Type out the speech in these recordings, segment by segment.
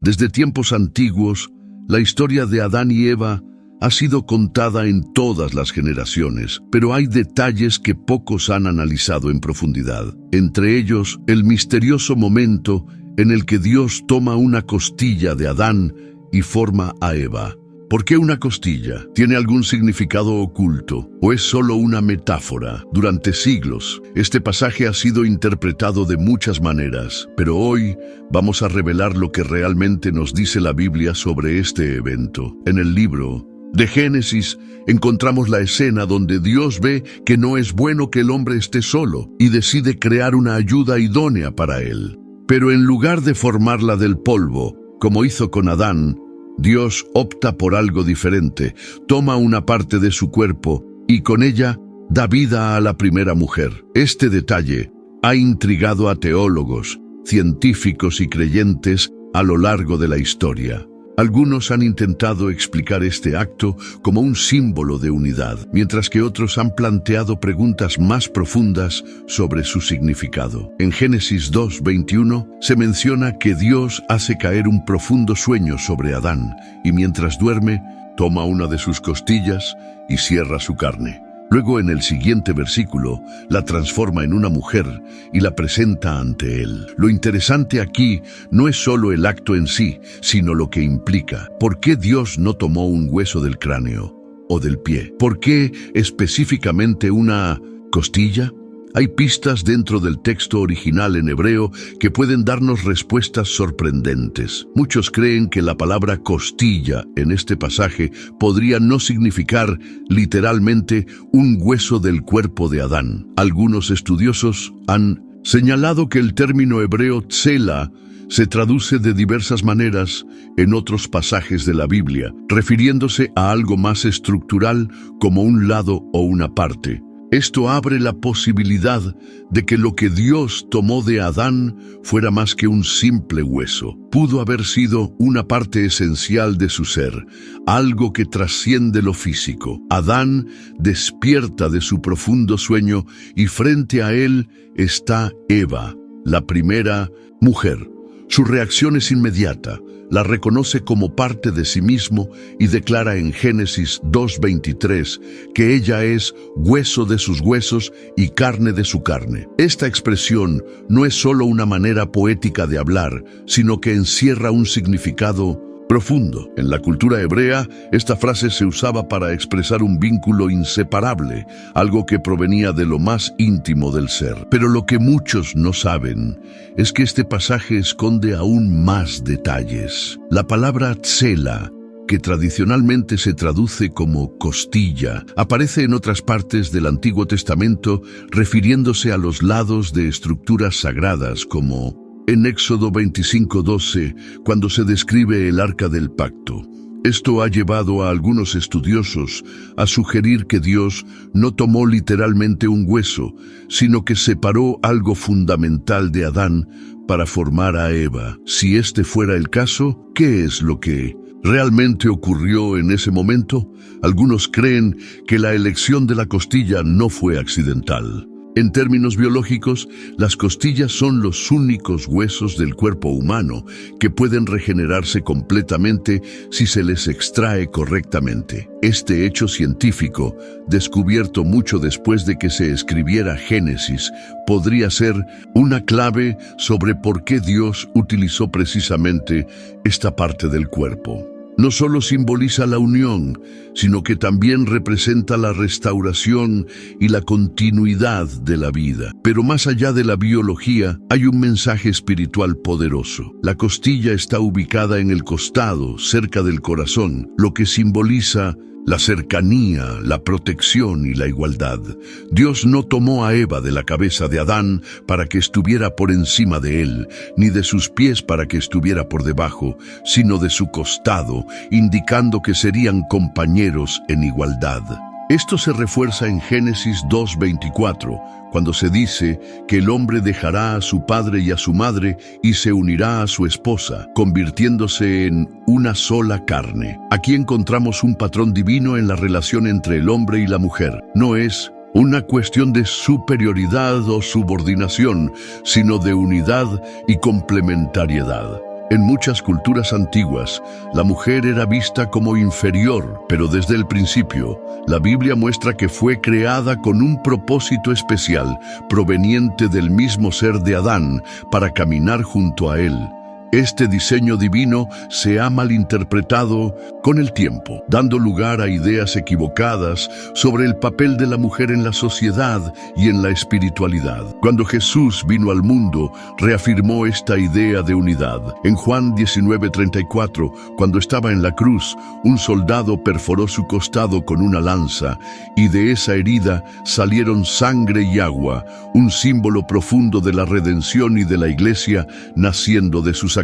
Desde tiempos antiguos, la historia de Adán y Eva ha sido contada en todas las generaciones, pero hay detalles que pocos han analizado en profundidad. Entre ellos, el misterioso momento en el que Dios toma una costilla de Adán y forma a Eva. ¿Por qué una costilla? ¿Tiene algún significado oculto o es solo una metáfora? Durante siglos, este pasaje ha sido interpretado de muchas maneras, pero hoy vamos a revelar lo que realmente nos dice la Biblia sobre este evento. En el libro de Génesis encontramos la escena donde Dios ve que no es bueno que el hombre esté solo y decide crear una ayuda idónea para él. Pero en lugar de formarla del polvo, como hizo con Adán, Dios opta por algo diferente, toma una parte de su cuerpo y con ella da vida a la primera mujer. Este detalle ha intrigado a teólogos, científicos y creyentes a lo largo de la historia. Algunos han intentado explicar este acto como un símbolo de unidad, mientras que otros han planteado preguntas más profundas sobre su significado. En Génesis 2:21 se menciona que Dios hace caer un profundo sueño sobre Adán y mientras duerme, toma una de sus costillas y cierra su carne. Luego, en el siguiente versículo, la transforma en una mujer y la presenta ante él. Lo interesante aquí no es solo el acto en sí, sino lo que implica. ¿Por qué Dios no tomó un hueso del cráneo o del pie? ¿Por qué específicamente una costilla? Hay pistas dentro del texto original en hebreo que pueden darnos respuestas sorprendentes. Muchos creen que la palabra costilla en este pasaje podría no significar literalmente un hueso del cuerpo de Adán. Algunos estudiosos han señalado que el término hebreo tsela se traduce de diversas maneras en otros pasajes de la Biblia, refiriéndose a algo más estructural como un lado o una parte. Esto abre la posibilidad de que lo que Dios tomó de Adán fuera más que un simple hueso. Pudo haber sido una parte esencial de su ser, algo que trasciende lo físico. Adán despierta de su profundo sueño y frente a él está Eva, la primera mujer. Su reacción es inmediata. La reconoce como parte de sí mismo y declara en Génesis 2:23 que ella es hueso de sus huesos y carne de su carne. Esta expresión no es solo una manera poética de hablar, sino que encierra un significado profundo. En la cultura hebrea, esta frase se usaba para expresar un vínculo inseparable, algo que provenía de lo más íntimo del ser. Pero lo que muchos no saben es que este pasaje esconde aún más detalles. La palabra tsela, que tradicionalmente se traduce como costilla, aparece en otras partes del Antiguo Testamento refiriéndose a los lados de estructuras sagradas como en Éxodo 25:12, cuando se describe el Arca del Pacto. Esto ha llevado a algunos estudiosos a sugerir que Dios no tomó literalmente un hueso, sino que separó algo fundamental de Adán para formar a Eva. Si este fuera el caso, ¿qué es lo que realmente ocurrió en ese momento? Algunos creen que la elección de la costilla no fue accidental. En términos biológicos, las costillas son los únicos huesos del cuerpo humano que pueden regenerarse completamente si se les extrae correctamente. Este hecho científico, descubierto mucho después de que se escribiera Génesis, podría ser una clave sobre por qué Dios utilizó precisamente esta parte del cuerpo. No solo simboliza la unión, sino que también representa la restauración y la continuidad de la vida. Pero más allá de la biología, hay un mensaje espiritual poderoso. La costilla está ubicada en el costado, cerca del corazón, lo que simboliza la cercanía, la protección y la igualdad. Dios no tomó a Eva de la cabeza de Adán para que estuviera por encima de él, ni de sus pies para que estuviera por debajo, sino de su costado, indicando que serían compañeros en igualdad. Esto se refuerza en Génesis 2:24, cuando se dice que el hombre dejará a su padre y a su madre y se unirá a su esposa, convirtiéndose en una sola carne. Aquí encontramos un patrón divino en la relación entre el hombre y la mujer. No es una cuestión de superioridad o subordinación, sino de unidad y complementariedad. En muchas culturas antiguas, la mujer era vista como inferior, pero desde el principio, la Biblia muestra que fue creada con un propósito especial, proveniente del mismo ser de Adán, para caminar junto a él. Este diseño divino se ha malinterpretado con el tiempo, dando lugar a ideas equivocadas sobre el papel de la mujer en la sociedad y en la espiritualidad. Cuando Jesús vino al mundo, reafirmó esta idea de unidad. En Juan 19:34, cuando estaba en la cruz, un soldado perforó su costado con una lanza, y de esa herida salieron sangre y agua, un símbolo profundo de la redención y de la Iglesia naciendo de su sacrificio.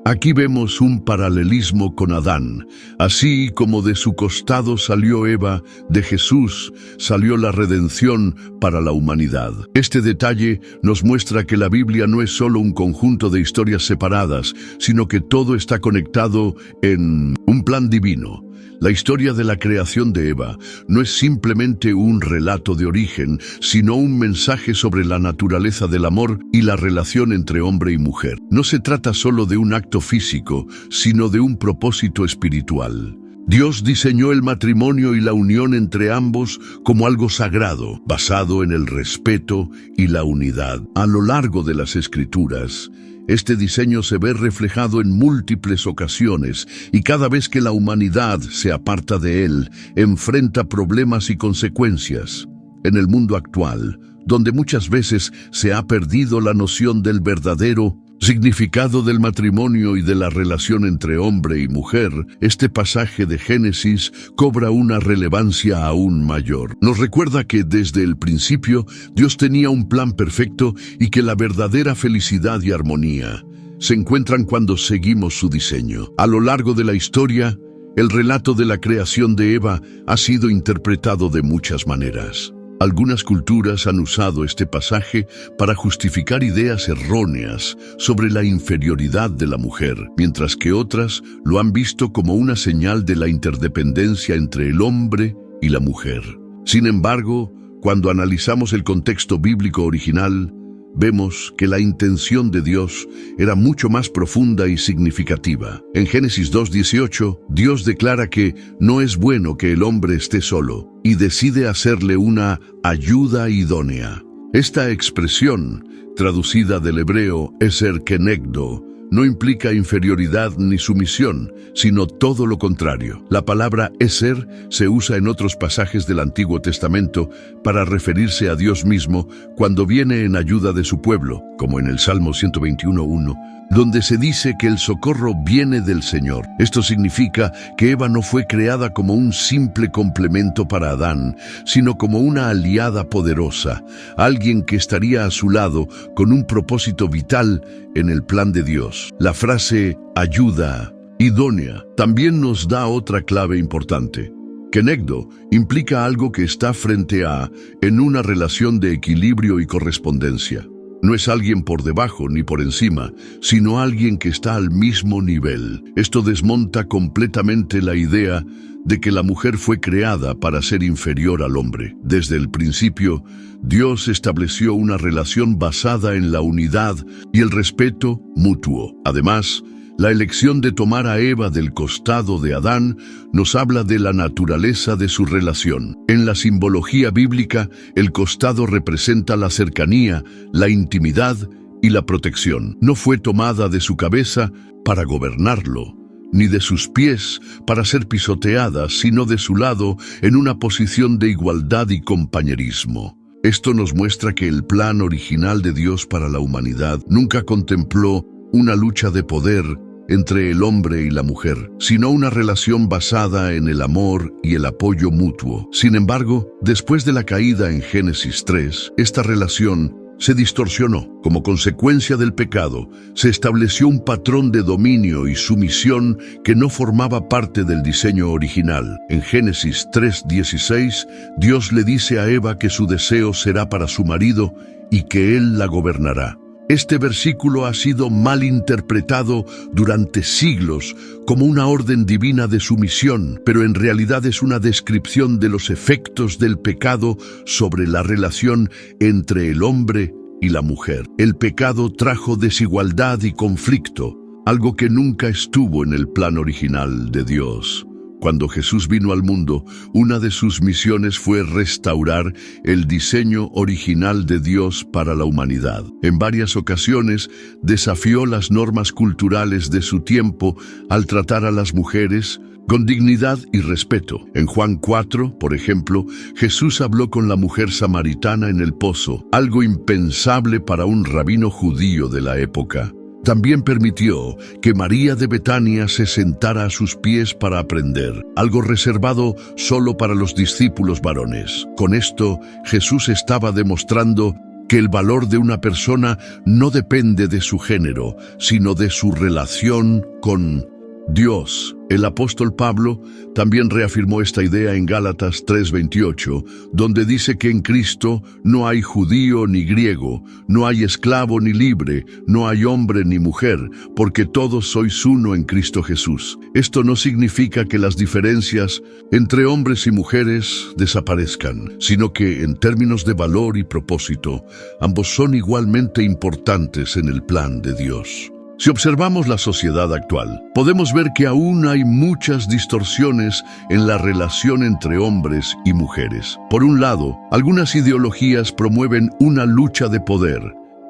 Aquí vemos un paralelismo con Adán. Así como de su costado salió Eva, de Jesús salió la redención para la humanidad. Este detalle nos muestra que la Biblia no es solo un conjunto de historias separadas, sino que todo está conectado en un plan divino. La historia de la creación de Eva no es simplemente un relato de origen, sino un mensaje sobre la naturaleza del amor y la relación entre hombre y mujer. No se trata solo de un acto físico, sino de un propósito espiritual. Dios diseñó el matrimonio y la unión entre ambos como algo sagrado, basado en el respeto y la unidad. A lo largo de las Escrituras, este diseño se ve reflejado en múltiples ocasiones, y cada vez que la humanidad se aparta de él, enfrenta problemas y consecuencias. En el mundo actual, donde muchas veces se ha perdido la noción del verdadero significado del matrimonio y de la relación entre hombre y mujer, este pasaje de Génesis cobra una relevancia aún mayor. Nos recuerda que desde el principio Dios tenía un plan perfecto y que la verdadera felicidad y armonía se encuentran cuando seguimos su diseño. A lo largo de la historia, el relato de la creación de Eva ha sido interpretado de muchas maneras. Algunas culturas han usado este pasaje para justificar ideas erróneas sobre la inferioridad de la mujer, mientras que otras lo han visto como una señal de la interdependencia entre el hombre y la mujer. Sin embargo, cuando analizamos el contexto bíblico original, vemos que la intención de Dios era mucho más profunda y significativa. En Génesis 2:18, Dios declara que no es bueno que el hombre esté solo y decide hacerle una ayuda idónea. Esta expresión, traducida del hebreo eser kenegdo, no implica inferioridad ni sumisión, sino todo lo contrario. La palabra eser se usa en otros pasajes del Antiguo Testamento para referirse a Dios mismo cuando viene en ayuda de su pueblo, como en el Salmo 121:1, donde se dice que el socorro viene del Señor. Esto significa que Eva no fue creada como un simple complemento para Adán, sino como una aliada poderosa, alguien que estaría a su lado con un propósito vital en el plan de Dios. La frase ayuda idónea también nos da otra clave importante. Kenegdo implica algo que está frente a, en una relación de equilibrio y correspondencia. No es alguien por debajo ni por encima, sino alguien que está al mismo nivel. Esto desmonta completamente la idea de que la mujer fue creada para ser inferior al hombre. Desde el principio, Dios estableció una relación basada en la unidad y el respeto mutuo. Además, la elección de tomar a Eva del costado de Adán nos habla de la naturaleza de su relación. En la simbología bíblica, el costado representa la cercanía, la intimidad y la protección. No fue tomada de su cabeza para gobernarlo, ni de sus pies para ser pisoteada, sino de su lado en una posición de igualdad y compañerismo. Esto nos muestra que el plan original de Dios para la humanidad nunca contempló una lucha de poder entre el hombre y la mujer, sino una relación basada en el amor y el apoyo mutuo. Sin embargo, después de la caída en Génesis 3, esta relación se distorsionó. Como consecuencia del pecado, se estableció un patrón de dominio y sumisión que no formaba parte del diseño original. En Génesis 3:16, Dios le dice a Eva que su deseo será para su marido y que él la gobernará. Este versículo ha sido mal interpretado durante siglos como una orden divina de sumisión, pero en realidad es una descripción de los efectos del pecado sobre la relación entre el hombre y la mujer. El pecado trajo desigualdad y conflicto, algo que nunca estuvo en el plan original de Dios. Cuando Jesús vino al mundo, una de sus misiones fue restaurar el diseño original de Dios para la humanidad. En varias ocasiones desafió las normas culturales de su tiempo al tratar a las mujeres con dignidad y respeto. En Juan 4, por ejemplo, Jesús habló con la mujer samaritana en el pozo, algo impensable para un rabino judío de la época. También permitió que María de Betania se sentara a sus pies para aprender, algo reservado solo para los discípulos varones. Con esto, Jesús estaba demostrando que el valor de una persona no depende de su género, sino de su relación con Dios. El apóstol Pablo también reafirmó esta idea en Gálatas 3:28, donde dice que en Cristo no hay judío ni griego, no hay esclavo ni libre, no hay hombre ni mujer, porque todos sois uno en Cristo Jesús. Esto no significa que las diferencias entre hombres y mujeres desaparezcan, sino que en términos de valor y propósito, ambos son igualmente importantes en el plan de Dios. Si observamos la sociedad actual, podemos ver que aún hay muchas distorsiones en la relación entre hombres y mujeres. Por un lado, algunas ideologías promueven una lucha de poder,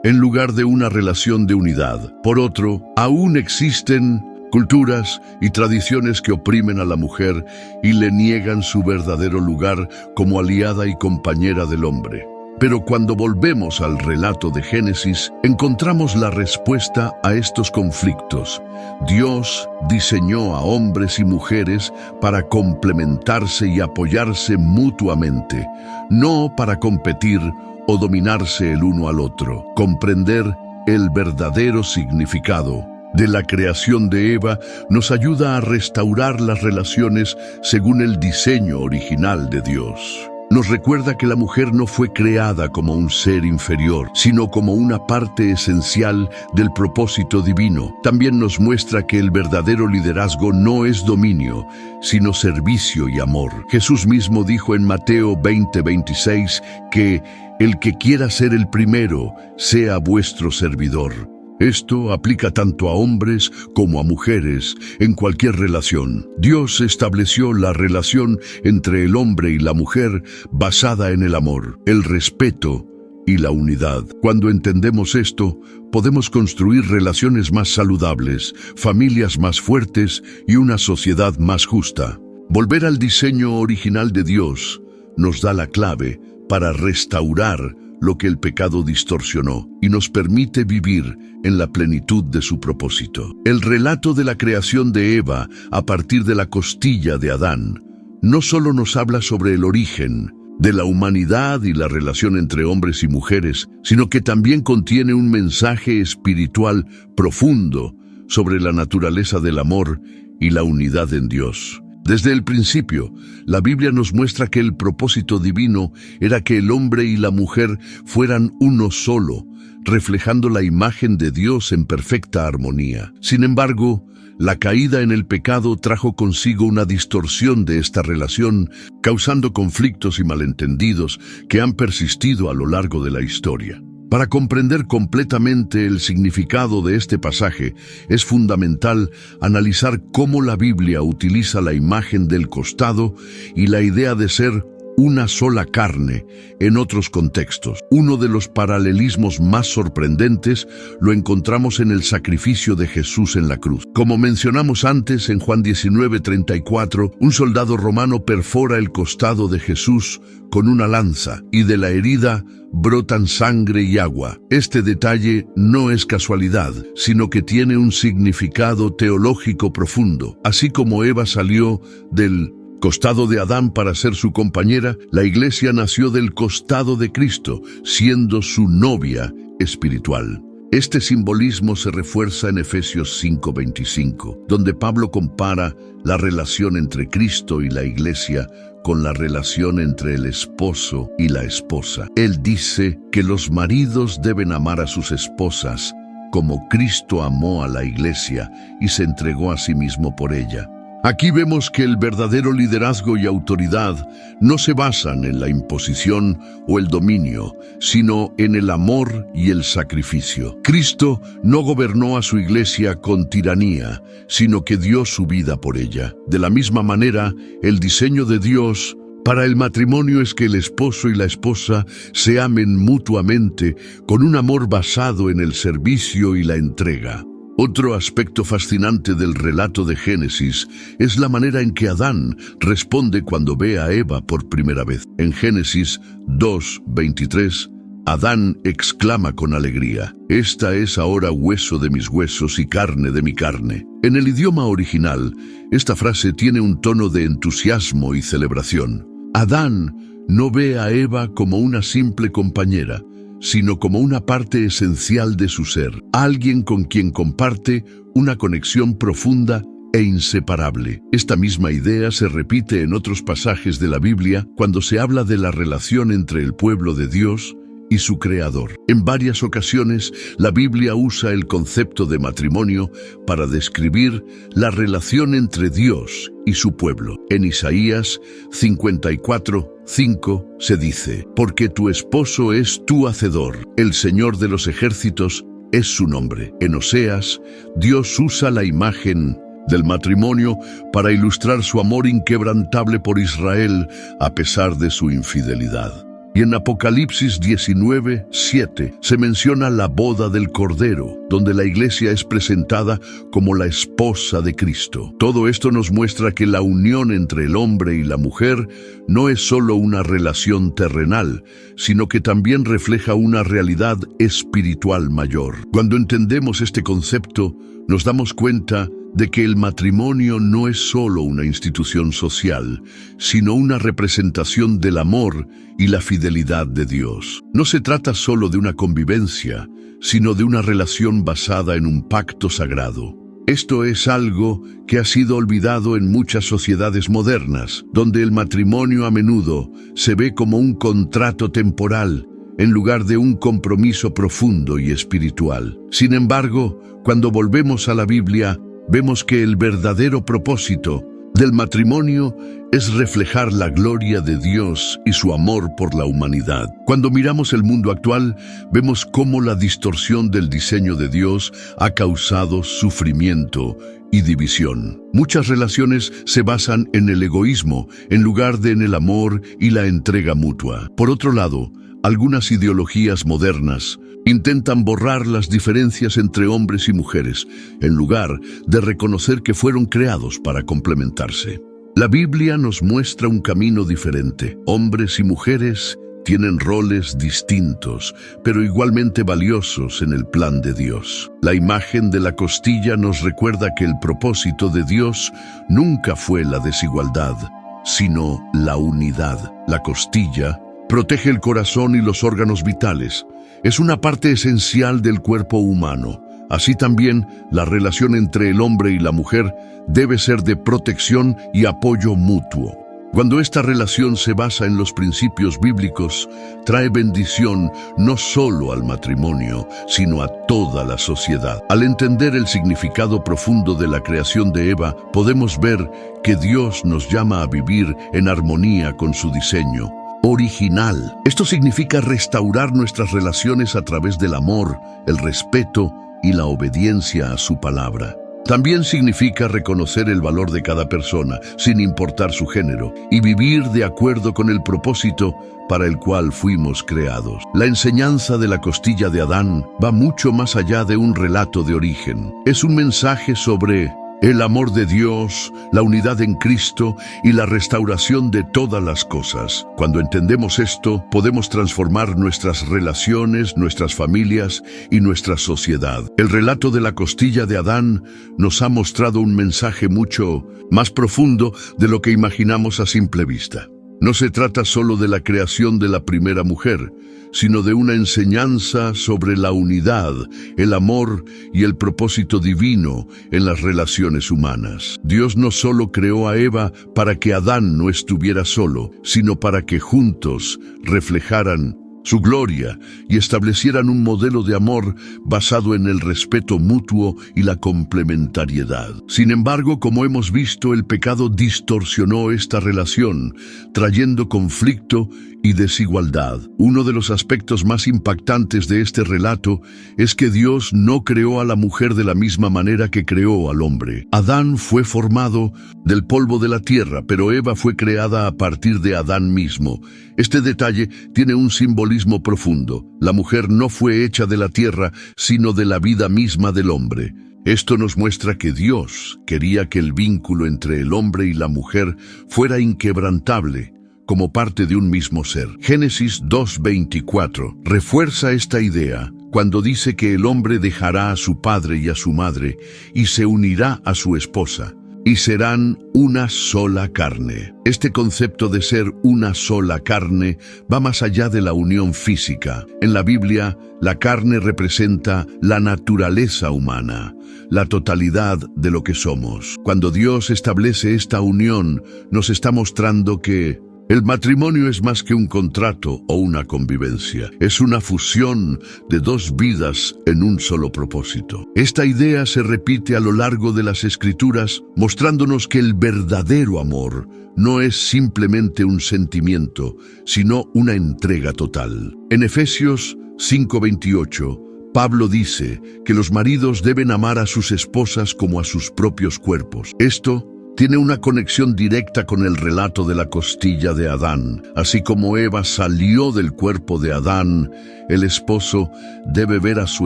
en lugar de una relación de unidad. Por otro, aún existen culturas y tradiciones que oprimen a la mujer y le niegan su verdadero lugar como aliada y compañera del hombre. Pero cuando volvemos al relato de Génesis, encontramos la respuesta a estos conflictos. Dios diseñó a hombres y mujeres para complementarse y apoyarse mutuamente, no para competir o dominarse el uno al otro. Comprender el verdadero significado de la creación de Eva nos ayuda a restaurar las relaciones según el diseño original de Dios. Nos recuerda que la mujer no fue creada como un ser inferior, sino como una parte esencial del propósito divino. También nos muestra que el verdadero liderazgo no es dominio, sino servicio y amor. Jesús mismo dijo en Mateo 20:26 que el que quiera ser el primero sea vuestro servidor. Esto aplica tanto a hombres como a mujeres en cualquier relación. Dios estableció la relación entre el hombre y la mujer basada en el amor, el respeto y la unidad. Cuando entendemos esto, podemos construir relaciones más saludables, familias más fuertes y una sociedad más justa. Volver al diseño original de Dios nos da la clave para restaurar lo que el pecado distorsionó y nos permite vivir en la plenitud de su propósito. El relato de la creación de Eva a partir de la costilla de Adán no solo nos habla sobre el origen de la humanidad y la relación entre hombres y mujeres, sino que también contiene un mensaje espiritual profundo sobre la naturaleza del amor y la unidad en Dios. Desde el principio, la Biblia nos muestra que el propósito divino era que el hombre y la mujer fueran uno solo, reflejando la imagen de Dios en perfecta armonía. Sin embargo, la caída en el pecado trajo consigo una distorsión de esta relación, causando conflictos y malentendidos que han persistido a lo largo de la historia. Para comprender completamente el significado de este pasaje, es fundamental analizar cómo la Biblia utiliza la imagen del costado y la idea de ser una sola carne en otros contextos. Uno de los paralelismos más sorprendentes lo encontramos en el sacrificio de Jesús en la cruz. Como mencionamos antes en Juan 19:34, un soldado romano perfora el costado de Jesús con una lanza y de la herida brotan sangre y agua. Este detalle no es casualidad, sino que tiene un significado teológico profundo. Así como Eva salió del costado de Adán para ser su compañera, la Iglesia nació del costado de Cristo, siendo su novia espiritual. Este simbolismo se refuerza en Efesios 5:25, donde Pablo compara la relación entre Cristo y la Iglesia con la relación entre el esposo y la esposa. Él dice que los maridos deben amar a sus esposas como Cristo amó a la Iglesia y se entregó a sí mismo por ella. Aquí vemos que el verdadero liderazgo y autoridad no se basan en la imposición o el dominio, sino en el amor y el sacrificio. Cristo no gobernó a su iglesia con tiranía, sino que dio su vida por ella. De la misma manera, el diseño de Dios para el matrimonio es que el esposo y la esposa se amen mutuamente con un amor basado en el servicio y la entrega. Otro aspecto fascinante del relato de Génesis es la manera en que Adán responde cuando ve a Eva por primera vez. En Génesis 2:23, Adán exclama con alegría: «Esta es ahora hueso de mis huesos y carne de mi carne». En el idioma original, esta frase tiene un tono de entusiasmo y celebración. Adán no ve a Eva como una simple compañera, sino como una parte esencial de su ser, alguien con quien comparte una conexión profunda e inseparable. Esta misma idea se repite en otros pasajes de la Biblia cuando se habla de la relación entre el pueblo de Dios y su Creador. En varias ocasiones, la Biblia usa el concepto de matrimonio para describir la relación entre Dios y su pueblo. En Isaías 54:5 se dice: «Porque tu esposo es tu hacedor, el Señor de los ejércitos es su nombre». En Oseas, Dios usa la imagen del matrimonio para ilustrar su amor inquebrantable por Israel a pesar de su infidelidad. Y en Apocalipsis 19:7 se menciona la boda del Cordero, donde la iglesia es presentada como la esposa de Cristo. Todo esto nos muestra que la unión entre el hombre y la mujer no es solo una relación terrenal, sino que también refleja una realidad espiritual mayor. Cuando entendemos este concepto, nos damos cuenta de que el matrimonio no es solo una institución social, sino una representación del amor y la fidelidad de Dios. No se trata solo de una convivencia, sino de una relación basada en un pacto sagrado. Esto es algo que ha sido olvidado en muchas sociedades modernas, donde el matrimonio a menudo se ve como un contrato temporal, en lugar de un compromiso profundo y espiritual. Sin embargo, cuando volvemos a la Biblia, vemos que el verdadero propósito del matrimonio es reflejar la gloria de Dios y su amor por la humanidad. Cuando miramos el mundo actual, vemos cómo la distorsión del diseño de Dios ha causado sufrimiento y división. Muchas relaciones se basan en el egoísmo en lugar de en el amor y la entrega mutua. Por otro lado, algunas ideologías modernas intentan borrar las diferencias entre hombres y mujeres, en lugar de reconocer que fueron creados para complementarse. La Biblia nos muestra un camino diferente. Hombres y mujeres tienen roles distintos, pero igualmente valiosos en el plan de Dios. La imagen de la costilla nos recuerda que el propósito de Dios nunca fue la desigualdad, sino la unidad. La costilla protege el corazón y los órganos vitales. Es una parte esencial del cuerpo humano. Así también, la relación entre el hombre y la mujer debe ser de protección y apoyo mutuo. Cuando esta relación se basa en los principios bíblicos, trae bendición no solo al matrimonio, sino a toda la sociedad. Al entender el significado profundo de la creación de Eva, podemos ver que Dios nos llama a vivir en armonía con su diseño original. Esto significa restaurar nuestras relaciones a través del amor, el respeto y la obediencia a su palabra. También significa reconocer el valor de cada persona, sin importar su género, y vivir de acuerdo con el propósito para el cual fuimos creados. La enseñanza de la costilla de Adán va mucho más allá de un relato de origen. Es un mensaje sobre el amor de Dios, la unidad en Cristo y la restauración de todas las cosas. Cuando entendemos esto, podemos transformar nuestras relaciones, nuestras familias y nuestra sociedad. El relato de la costilla de Adán nos ha mostrado un mensaje mucho más profundo de lo que imaginamos a simple vista. No se trata solo de la creación de la primera mujer, sino de una enseñanza sobre la unidad, el amor y el propósito divino en las relaciones humanas. Dios no solo creó a Eva para que Adán no estuviera solo, sino para que juntos reflejaran su gloria y establecieran un modelo de amor basado en el respeto mutuo y la complementariedad. Sin embargo, como hemos visto, el pecado distorsionó esta relación, trayendo conflicto y desigualdad. Uno de los aspectos más impactantes de este relato es que Dios no creó a la mujer de la misma manera que creó al hombre. Adán fue formado del polvo de la tierra, pero Eva fue creada a partir de Adán mismo. Este detalle tiene un simbolismo profundo. La mujer no fue hecha de la tierra, sino de la vida misma del hombre. Esto nos muestra que Dios quería que el vínculo entre el hombre y la mujer fuera inquebrantable, como parte de un mismo ser. Génesis 2:24 refuerza esta idea cuando dice que el hombre dejará a su padre y a su madre y se unirá a su esposa, y serán una sola carne. Este concepto de ser una sola carne va más allá de la unión física. En la Biblia, la carne representa la naturaleza humana, la totalidad de lo que somos. Cuando Dios establece esta unión, nos está mostrando que el matrimonio es más que un contrato o una convivencia. Es una fusión de dos vidas en un solo propósito. Esta idea se repite a lo largo de las Escrituras, mostrándonos que el verdadero amor no es simplemente un sentimiento, sino una entrega total. En Efesios 5:28, Pablo dice que los maridos deben amar a sus esposas como a sus propios cuerpos. Esto tiene una conexión directa con el relato de la costilla de Adán. Así como Eva salió del cuerpo de Adán, el esposo debe ver a su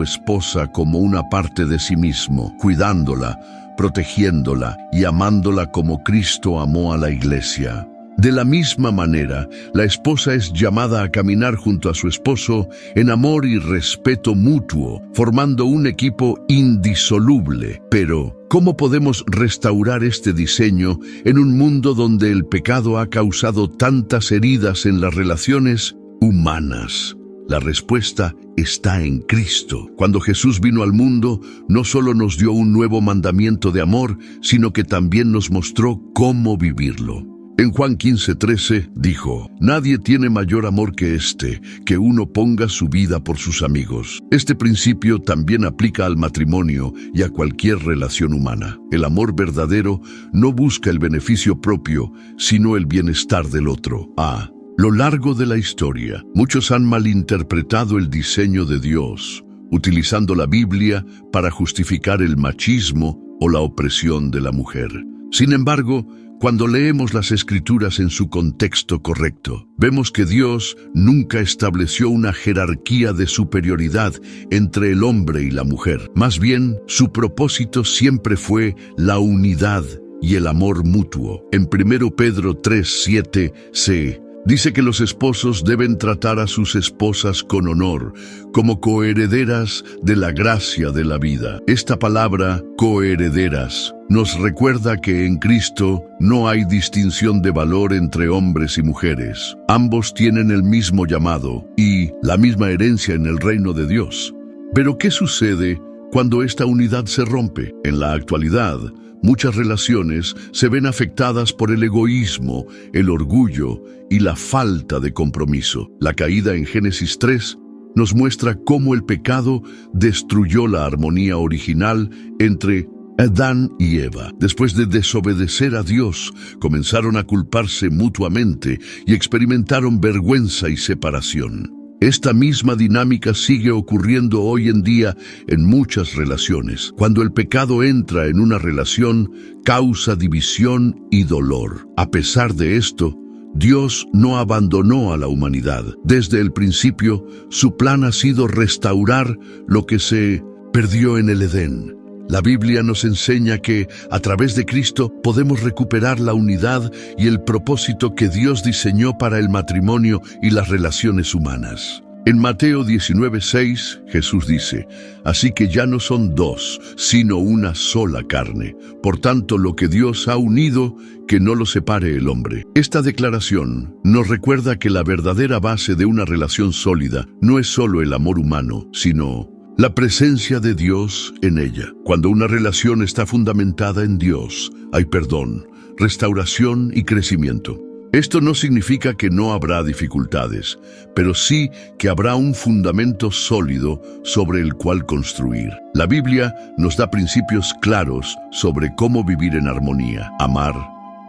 esposa como una parte de sí mismo, cuidándola, protegiéndola y amándola como Cristo amó a la iglesia. De la misma manera, la esposa es llamada a caminar junto a su esposo en amor y respeto mutuo, formando un equipo indisoluble. Pero, ¿cómo podemos restaurar este diseño en un mundo donde el pecado ha causado tantas heridas en las relaciones humanas? La respuesta está en Cristo. Cuando Jesús vino al mundo, no solo nos dio un nuevo mandamiento de amor, sino que también nos mostró cómo vivirlo. En Juan 15:13 dijo: «Nadie tiene mayor amor que este, que uno ponga su vida por sus amigos». Este principio también aplica al matrimonio y a cualquier relación humana. El amor verdadero no busca el beneficio propio, sino el bienestar del otro. A lo largo de la historia, muchos han malinterpretado el diseño de Dios, utilizando la Biblia para justificar el machismo o la opresión de la mujer. Sin embargo, cuando leemos las Escrituras en su contexto correcto, vemos que Dios nunca estableció una jerarquía de superioridad entre el hombre y la mujer. Más bien, su propósito siempre fue la unidad y el amor mutuo. En 1 Pedro 3:7 dice que los esposos deben tratar a sus esposas con honor, como coherederas de la gracia de la vida. Esta palabra, coherederas, nos recuerda que en Cristo no hay distinción de valor entre hombres y mujeres. Ambos tienen el mismo llamado y la misma herencia en el reino de Dios. Pero ¿qué sucede cuando esta unidad se rompe? En la actualidad, muchas relaciones se ven afectadas por el egoísmo, el orgullo y la falta de compromiso. La caída en Génesis 3 nos muestra cómo el pecado destruyó la armonía original entre Adán y Eva. Después de desobedecer a Dios, comenzaron a culparse mutuamente y experimentaron vergüenza y separación. Esta misma dinámica sigue ocurriendo hoy en día en muchas relaciones. Cuando el pecado entra en una relación, causa división y dolor. A pesar de esto, Dios no abandonó a la humanidad. Desde el principio, su plan ha sido restaurar lo que se perdió en el Edén. La Biblia nos enseña que, a través de Cristo, podemos recuperar la unidad y el propósito que Dios diseñó para el matrimonio y las relaciones humanas. En Mateo 19:6, Jesús dice: «Así que ya no son dos, sino una sola carne. Por tanto, lo que Dios ha unido, que no lo separe el hombre». Esta declaración nos recuerda que la verdadera base de una relación sólida no es solo el amor humano, sino la presencia de Dios en ella. Cuando una relación está fundamentada en Dios, hay perdón, restauración y crecimiento. Esto no significa que no habrá dificultades, pero sí que habrá un fundamento sólido sobre el cual construir. La Biblia nos da principios claros sobre cómo vivir en armonía, amar,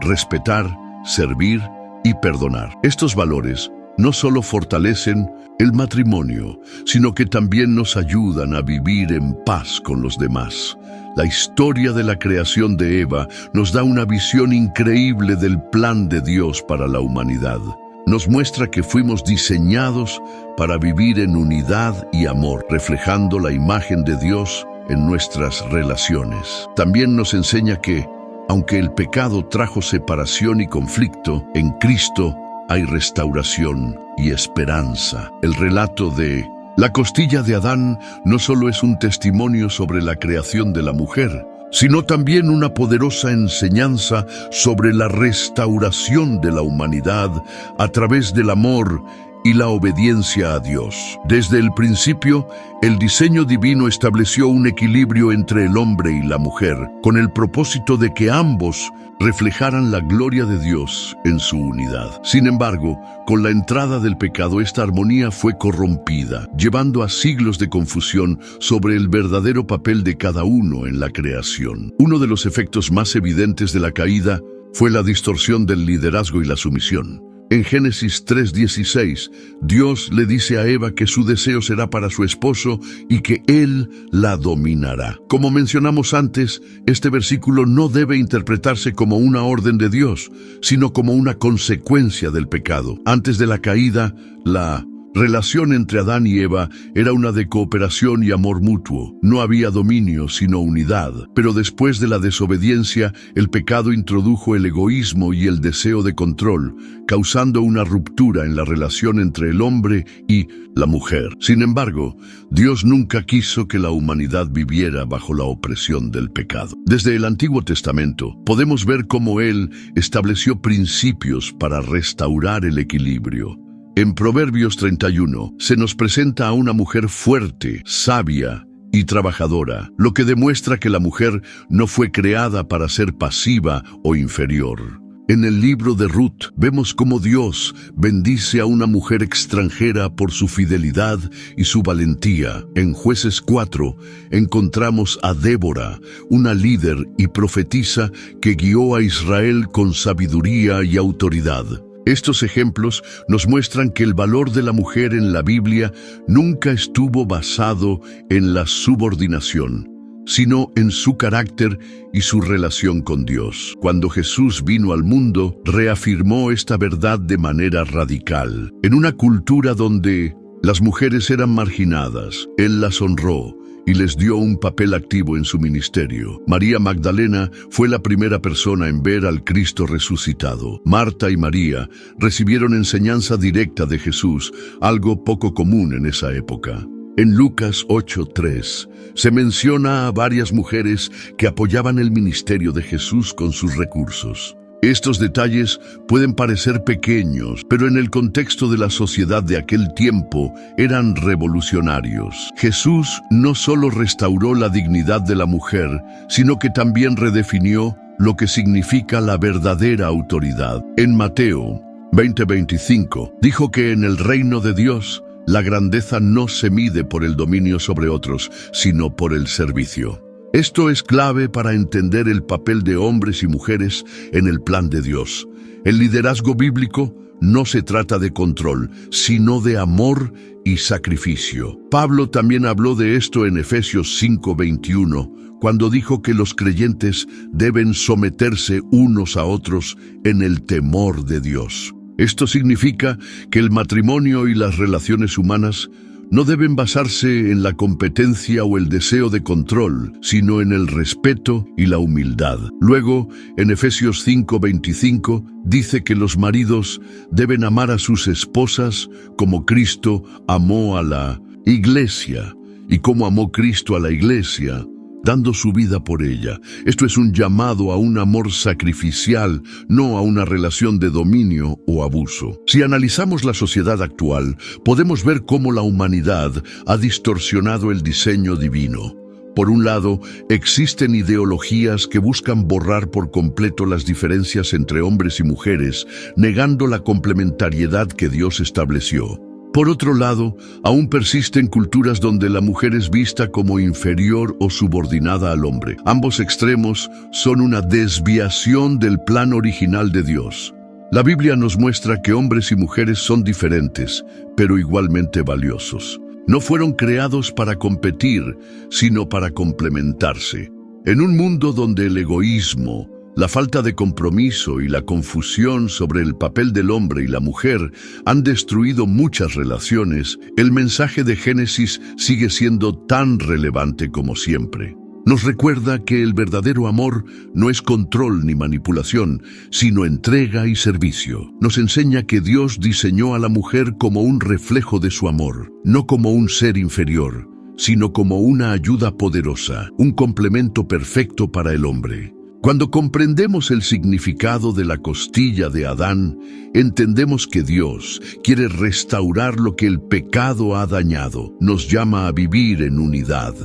respetar, servir y perdonar. Estos valores no solo fortalecen el matrimonio, sino que también nos ayudan a vivir en paz con los demás. La historia de la creación de Eva nos da una visión increíble del plan de Dios para la humanidad. Nos muestra que fuimos diseñados para vivir en unidad y amor, reflejando la imagen de Dios en nuestras relaciones. También nos enseña que, aunque el pecado trajo separación y conflicto, en Cristo hay restauración y esperanza. El relato de la costilla de Adán no solo es un testimonio sobre la creación de la mujer, sino también una poderosa enseñanza sobre la restauración de la humanidad a través del amor y la obediencia a Dios. Desde el principio, el diseño divino estableció un equilibrio entre el hombre y la mujer, con el propósito de que ambos reflejaran la gloria de Dios en su unidad. Sin embargo, con la entrada del pecado, esta armonía fue corrompida, llevando a siglos de confusión sobre el verdadero papel de cada uno en la creación. Uno de los efectos más evidentes de la caída fue la distorsión del liderazgo y la sumisión. En Génesis 3:16, Dios le dice a Eva que su deseo será para su esposo y que él la dominará. Como mencionamos antes, este versículo no debe interpretarse como una orden de Dios, sino como una consecuencia del pecado. Antes de la caída, la relación entre Adán y Eva era una de cooperación y amor mutuo. No había dominio, sino unidad. Pero después de la desobediencia, el pecado introdujo el egoísmo y el deseo de control, causando una ruptura en la relación entre el hombre y la mujer. Sin embargo, Dios nunca quiso que la humanidad viviera bajo la opresión del pecado. Desde el Antiguo Testamento, podemos ver cómo Él estableció principios para restaurar el equilibrio. En Proverbios 31 se nos presenta a una mujer fuerte, sabia y trabajadora, lo que demuestra que la mujer no fue creada para ser pasiva o inferior. En el libro de Ruth vemos cómo Dios bendice a una mujer extranjera por su fidelidad y su valentía. En Jueces 4 encontramos a Débora, una líder y profetisa que guió a Israel con sabiduría y autoridad. Estos ejemplos nos muestran que el valor de la mujer en la Biblia nunca estuvo basado en la subordinación, sino en su carácter y su relación con Dios. Cuando Jesús vino al mundo, reafirmó esta verdad de manera radical. En una cultura donde las mujeres eran marginadas, Él las honró y les dio un papel activo en su ministerio. María Magdalena fue la primera persona en ver al Cristo resucitado. Marta y María recibieron enseñanza directa de Jesús, algo poco común en esa época. En Lucas 8:3 se menciona a varias mujeres que apoyaban el ministerio de Jesús con sus recursos. Estos detalles pueden parecer pequeños, pero en el contexto de la sociedad de aquel tiempo eran revolucionarios. Jesús no solo restauró la dignidad de la mujer, sino que también redefinió lo que significa la verdadera autoridad. En Mateo 20:25 dijo que en el reino de Dios la grandeza no se mide por el dominio sobre otros, sino por el servicio. Esto es clave para entender el papel de hombres y mujeres en el plan de Dios. El liderazgo bíblico no se trata de control, sino de amor y sacrificio. Pablo también habló de esto en Efesios 5:21, cuando dijo que los creyentes deben someterse unos a otros en el temor de Dios. Esto significa que el matrimonio y las relaciones humanas no deben basarse en la competencia o el deseo de control, sino en el respeto y la humildad. Luego, en Efesios 5:25, dice que los maridos deben amar a sus esposas como Cristo amó a la iglesia y como amó Cristo a la iglesia, dando su vida por ella. Esto es un llamado a un amor sacrificial, no a una relación de dominio o abuso. Si analizamos la sociedad actual, podemos ver cómo la humanidad ha distorsionado el diseño divino. Por un lado, existen ideologías que buscan borrar por completo las diferencias entre hombres y mujeres, negando la complementariedad que Dios estableció. Por otro lado, aún persisten culturas donde la mujer es vista como inferior o subordinada al hombre. Ambos extremos son una desviación del plan original de Dios. La Biblia nos muestra que hombres y mujeres son diferentes, pero igualmente valiosos. No fueron creados para competir, sino para complementarse. En un mundo donde el egoísmo, la falta de compromiso y la confusión sobre el papel del hombre y la mujer han destruido muchas relaciones, el mensaje de Génesis sigue siendo tan relevante como siempre. Nos recuerda que el verdadero amor no es control ni manipulación, sino entrega y servicio. Nos enseña que Dios diseñó a la mujer como un reflejo de su amor, no como un ser inferior, sino como una ayuda poderosa, un complemento perfecto para el hombre. Cuando comprendemos el significado de la costilla de Adán, entendemos que Dios quiere restaurar lo que el pecado ha dañado. Nos llama a vivir en unidad,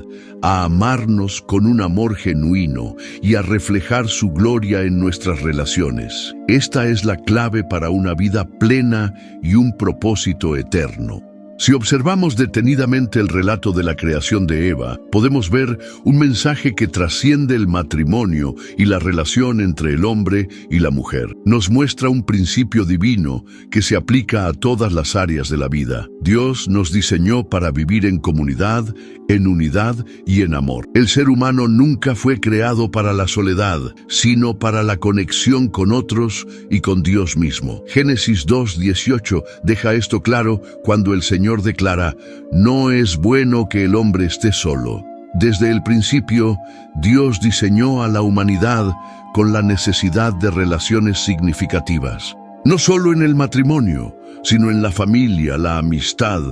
a amarnos con un amor genuino y a reflejar su gloria en nuestras relaciones. Esta es la clave para una vida plena y un propósito eterno. Si observamos detenidamente el relato de la creación de Eva, podemos ver un mensaje que trasciende el matrimonio y la relación entre el hombre y la mujer. Nos muestra un principio divino que se aplica a todas las áreas de la vida. Dios nos diseñó para vivir en comunidad, en unidad y en amor. El ser humano nunca fue creado para la soledad, sino para la conexión con otros y con Dios mismo. Génesis 2:18 deja esto claro cuando el Señor declara: no es bueno que el hombre esté solo. Desde el principio, Dios diseñó a la humanidad con la necesidad de relaciones significativas. No solo en el matrimonio, sino en la familia, la amistad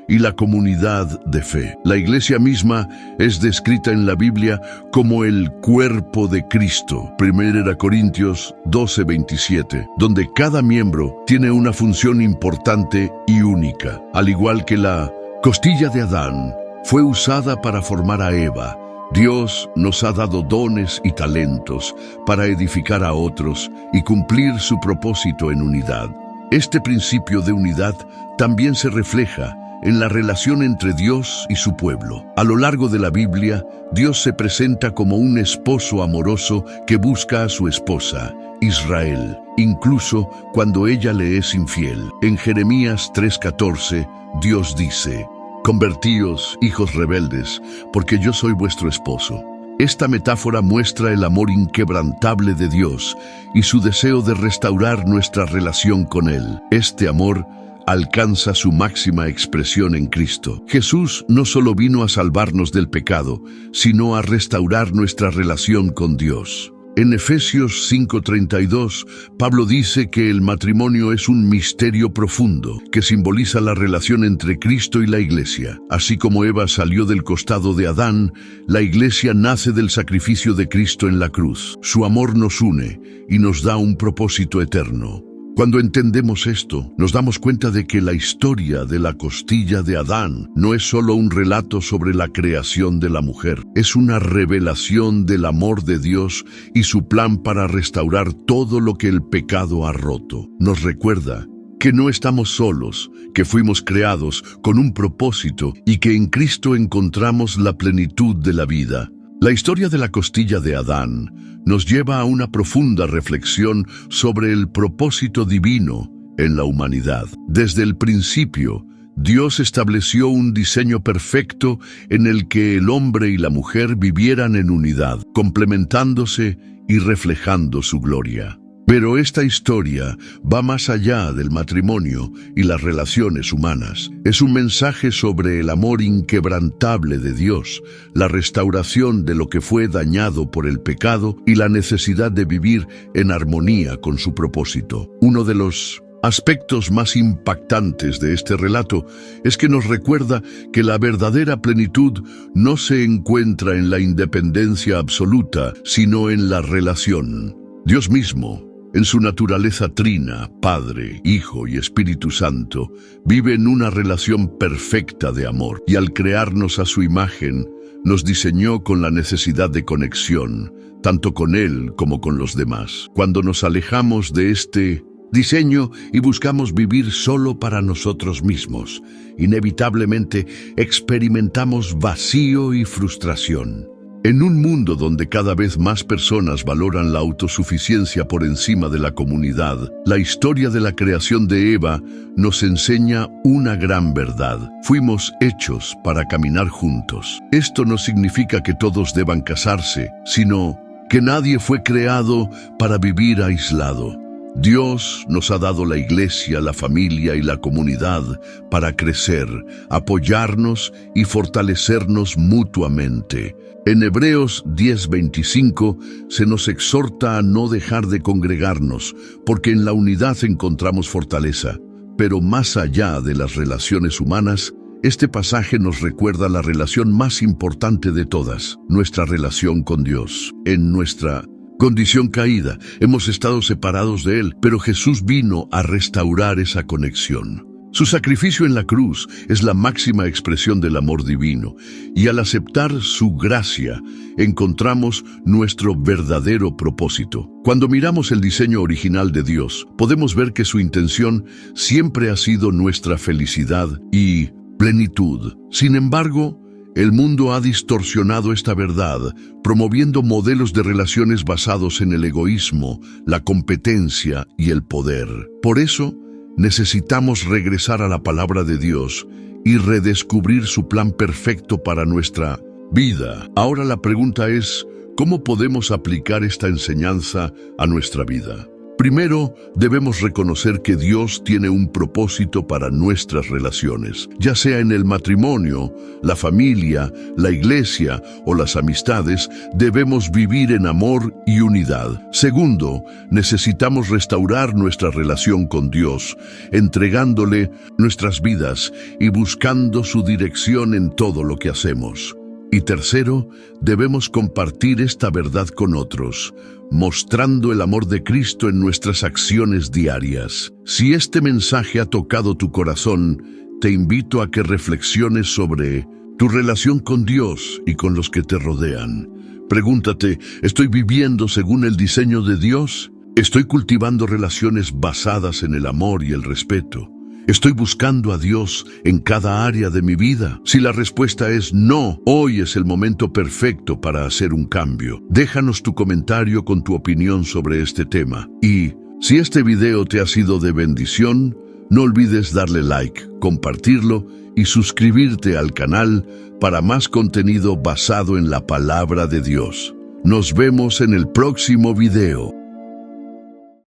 y la comunidad de fe. La iglesia misma es descrita en la Biblia como el cuerpo de Cristo. 1 Corintios 12:27, donde cada miembro tiene una función importante y única. Al igual que la costilla de Adán fue usada para formar a Eva, Dios nos ha dado dones y talentos para edificar a otros y cumplir su propósito en unidad. Este principio de unidad también se refleja en la relación entre Dios y su pueblo. A lo largo de la Biblia, Dios se presenta como un esposo amoroso que busca a su esposa, Israel, incluso cuando ella le es infiel. En Jeremías 3:14, Dios dice: «Convertíos, hijos rebeldes, porque yo soy vuestro esposo». Esta metáfora muestra el amor inquebrantable de Dios y su deseo de restaurar nuestra relación con Él. Este amor alcanza su máxima expresión en Cristo. Jesús no solo vino a salvarnos del pecado, sino a restaurar nuestra relación con Dios. En Efesios 5:32, Pablo dice que el matrimonio es un misterio profundo que simboliza la relación entre Cristo y la Iglesia. Así como Eva salió del costado de Adán, la Iglesia nace del sacrificio de Cristo en la cruz. Su amor nos une y nos da un propósito eterno. Cuando entendemos esto, nos damos cuenta de que la historia de la costilla de Adán no es solo un relato sobre la creación de la mujer, es una revelación del amor de Dios y su plan para restaurar todo lo que el pecado ha roto. Nos recuerda que no estamos solos, que fuimos creados con un propósito y que en Cristo encontramos la plenitud de la vida. La historia de la costilla de Adán nos lleva a una profunda reflexión sobre el propósito divino en la humanidad. Desde el principio, Dios estableció un diseño perfecto en el que el hombre y la mujer vivieran en unidad, complementándose y reflejando su gloria. Pero esta historia va más allá del matrimonio y las relaciones humanas. Es un mensaje sobre el amor inquebrantable de Dios, la restauración de lo que fue dañado por el pecado y la necesidad de vivir en armonía con su propósito. Uno de los aspectos más impactantes de este relato es que nos recuerda que la verdadera plenitud no se encuentra en la independencia absoluta, sino en la relación. Dios mismo, en su naturaleza trina, Padre, Hijo y Espíritu Santo, vive en una relación perfecta de amor, y al crearnos a su imagen, nos diseñó con la necesidad de conexión, tanto con Él como con los demás. Cuando nos alejamos de este diseño y buscamos vivir solo para nosotros mismos, inevitablemente experimentamos vacío y frustración. En un mundo donde cada vez más personas valoran la autosuficiencia por encima de la comunidad, la historia de la creación de Eva nos enseña una gran verdad. Fuimos hechos para caminar juntos. Esto no significa que todos deban casarse, sino que nadie fue creado para vivir aislado. Dios nos ha dado la iglesia, la familia y la comunidad para crecer, apoyarnos y fortalecernos mutuamente. En Hebreos 10:25 se nos exhorta a no dejar de congregarnos, porque en la unidad encontramos fortaleza. Pero más allá de las relaciones humanas, este pasaje nos recuerda la relación más importante de todas, nuestra relación con Dios. En nuestra condición caída, hemos estado separados de Él, pero Jesús vino a restaurar esa conexión. Su sacrificio en la cruz es la máxima expresión del amor divino, y al aceptar su gracia, encontramos nuestro verdadero propósito. Cuando miramos el diseño original de Dios, podemos ver que su intención siempre ha sido nuestra felicidad y plenitud. Sin embargo, el mundo ha distorsionado esta verdad, promoviendo modelos de relaciones basados en el egoísmo, la competencia y el poder. Por eso, necesitamos regresar a la palabra de Dios y redescubrir su plan perfecto para nuestra vida. Ahora la pregunta es, ¿cómo podemos aplicar esta enseñanza a nuestra vida? Primero, debemos reconocer que Dios tiene un propósito para nuestras relaciones, ya sea en el matrimonio, la familia, la iglesia o las amistades. Debemos vivir en amor y unidad. Segundo, necesitamos restaurar nuestra relación con Dios, entregándole nuestras vidas y buscando su dirección en todo lo que hacemos. Y tercero, debemos compartir esta verdad con otros, mostrando el amor de Cristo en nuestras acciones diarias. Si este mensaje ha tocado tu corazón, te invito a que reflexiones sobre tu relación con Dios y con los que te rodean. Pregúntate, ¿estoy viviendo según el diseño de Dios? ¿Estoy cultivando relaciones basadas en el amor y el respeto? ¿Estoy buscando a Dios en cada área de mi vida? Si la respuesta es no, hoy es el momento perfecto para hacer un cambio. Déjanos tu comentario con tu opinión sobre este tema. Y si este video te ha sido de bendición, no olvides darle like, compartirlo y suscribirte al canal para más contenido basado en la palabra de Dios. Nos vemos en el próximo video.